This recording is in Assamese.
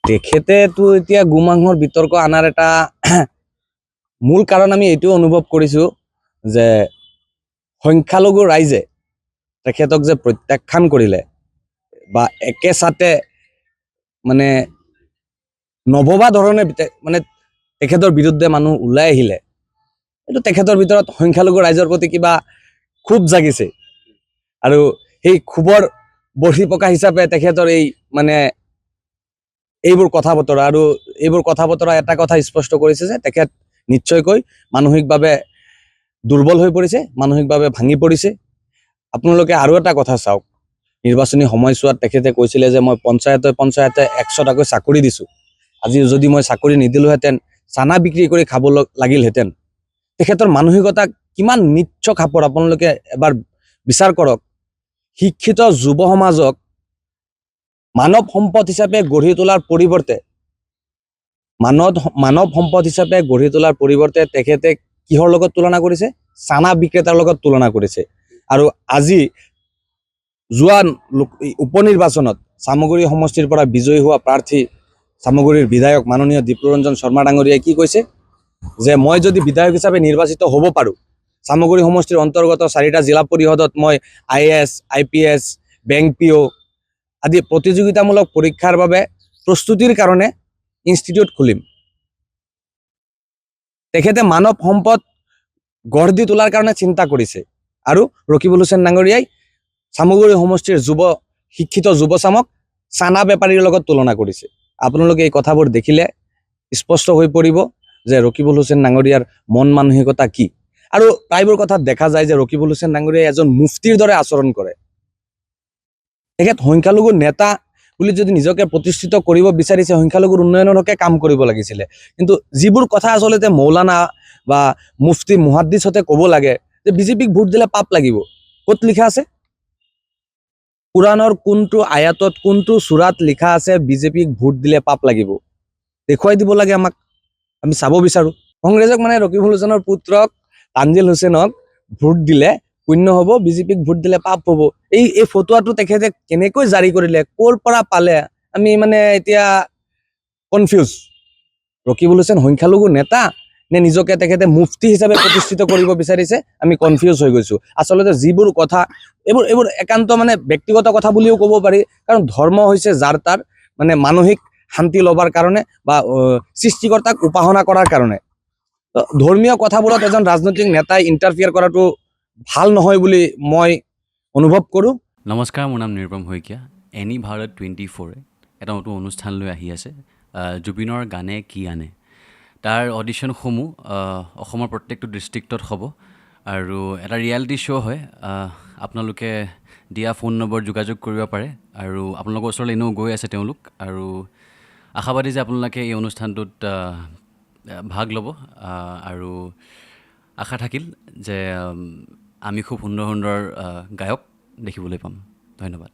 তেখেতেতো এতিয়া গোমাংসৰ বিতৰ্ক আনাৰ এটা মূল কাৰণ আমি এইটো অনুভৱ কৰিছোঁ যে সংখ্যালঘু ৰাইজে তেখেতক যে প্ৰত্যাখ্যান কৰিলে বা একেচাতে মানে নভবা ধৰণে মানে তেখেতৰ বিৰুদ্ধে মানুহ ওলাই আহিলে, এইটো তেখেতৰ ভিতৰত সংখ্যালঘু ৰাইজৰ প্ৰতি কিবা ক্ষোভ জাগিছে আৰু সেই ক্ষোভৰ বহিঃপ্ৰকাশ হিচাপে তেখেতৰ এই মানে এইবোৰ কথা বতৰা আৰু এইবোৰ কথা বতৰা এটা কথা স্পষ্ট কৰিছে যে তেখেত নিশ্চয়কৈ মানসিকভাৱে দুৰ্বল হৈ পৰিছে, মানসিকভাৱে ভাঙি পৰিছে। আপোনালোকে আৰু এটা কথা চাওক, নিৰ্বাচনী সময়ছোৱাত তেখেতে কৈছিলে যে মই পঞ্চায়তে 100টাকৈ চাকৰি দিছোঁ, আজি যদি মই চাকৰি নিদিলোহেঁতেন চানা বিক্ৰী কৰি খাব লাগিলহেঁতেন। তেখেতৰ মানসিকতা কিমান নিচ্চ খাপৰ আপোনালোকে এবাৰ বিচাৰ কৰক। শিক্ষিত যুৱ সমাজক মানৱ সম্পদ হিচাপে গঢ়ি তোলাৰ পৰিৱৰ্তে তেখেতে কিহৰ লগত তুলনা কৰিছে? চানা বিক্ৰেতাৰ লগত তুলনা কৰিছে। আৰু আজি যোৱা উপনিৰ্বাচনত চামগুৰি সমষ্টিৰ পৰা বিজয়ী হোৱা প্ৰাৰ্থী চামগুৰিৰ বিধায়ক মাননীয় দীপ্ৰৰঞ্জন শৰ্মা ডাঙৰীয়াই কি কৈছে যে মই যদি বিধায়ক হিচাপে নিৰ্বাচিত হ'ব পাৰোঁ, চামগুৰি সমষ্টিৰ অন্তৰ্গত 4টা জিলা পৰিষদত মই IAS, IPS, বেংক PO আদি প্ৰতিযোগিতামূলক পৰীক্ষাৰ বাবে প্ৰস্তুতিৰ কাৰণে ইনষ্টিটিউট খুলিম। তেখেতে মানৱ সম্পদ গঢ় দি তোলাৰ কাৰণে চিন্তা কৰিছে। আৰু ৰকিবুল হুছেইন ডাঙৰীয়াই চামগুৰি সমষ্টিৰ শিক্ষিত যুৱচামক চানা বেপাৰীৰ লগত তুলনা কৰিছে। আপোনালোকে এই কথাবোৰ দেখিলে স্পষ্ট হৈ পৰিব যে ৰকিবুল হুছেইন ডাঙৰীয়াৰ মন মানসিকতা কি। আৰু প্ৰায়বোৰ কথাত দেখা যায় যে ৰকিবুল হুছেইন ডাঙৰীয়াই এজন মুফতিৰ দৰে আচৰণ কৰে। তেখেত সংখ্যালঘু নেতা বুলি যদি নিজকে প্ৰতিষ্ঠিত কৰিব বিচাৰিছে, সংখ্যালঘুৰ উন্নয়নৰ হকে কাম কৰিব লাগিছিলে। কিন্তু যিবোৰ কথা আচলতে মৌলানা বা মুফতি মুহাদ্দিছতে ক'ব লাগে যে বিজেপিক ভোট দিলে পাপ লাগিব, ক'ত লিখা আছে? কুৰাণৰ কোনটো আয়াতত কোনটো চূৰাত লিখা আছে বিজেপিক ভোট দিলে পাপ লাগিব? দেখুৱাই দিব লাগে আমাক, আমি চাব বিচাৰোঁ। কংগ্ৰেছক মানে ৰকিবুল হুছেইনৰ পুত্ৰক তানজিল হুছেইনক ভোট দিলে পুণ্য হ'ব, বিজেপিক ভোট দিলে পাপ হ'ব। এই ফটোৱাটো তেখেতে কেনেকৈ জাৰি কৰিলে, ক'ৰ পৰা পালে, আমি মানে এতিয়া কনফিউজ। ৰকিবুল হুছেইন সংখ্যালঘু নেতা নে নিজকে তেখেতে মুফতি হিচাপে প্ৰতিষ্ঠিত কৰিব বিচাৰিছে, আমি কনফিউজ হৈ গৈছোঁ। আচলতে যিবোৰ কথা এইবোৰ একান্ত মানে ব্যক্তিগত কথা বুলিও ক'ব পাৰি, কাৰণ ধৰ্ম হৈছে যাৰ তাৰ মানে মানসিক শান্তি ল'বৰ কাৰণে বা সৃষ্টিকৰ্তাক উপাসনা কৰাৰ কাৰণে। ধৰ্মীয় কথাবোৰত এজন ৰাজনৈতিক নেতাই ইণ্টাৰফিয়াৰ কৰাটো ভাল নহয় বুলি মই অনুভৱ কৰোঁ। নমস্কাৰ, মোৰ নাম নিৰুপম শইকীয়া। এনি ভাৰত 24 এটা নতুন অনুষ্ঠান লৈ আহি আছে, জুবিনৰ গানে কি আনে। তাৰ অডিশ্যনসমূহ অসমৰ প্ৰত্যেকটো ডিষ্ট্ৰিক্টত হ'ব আৰু এটা ৰিয়েলিটি শ্ব' হয়। আপোনালোকে দিয়া ফোন নম্বৰ যোগাযোগ কৰিব পাৰে আৰু আপোনালোকৰ ওচৰলৈ এনেও গৈ আছে তেওঁলোক, আৰু আশাবাদী যে আপোনালোকে এই অনুষ্ঠানটোত ভাগ ল'ব আৰু আশা থাকিল যে আমি খুব সুন্দৰ সুন্দৰ গায়ক দেখিবলৈ পাম। ধন্যবাদ।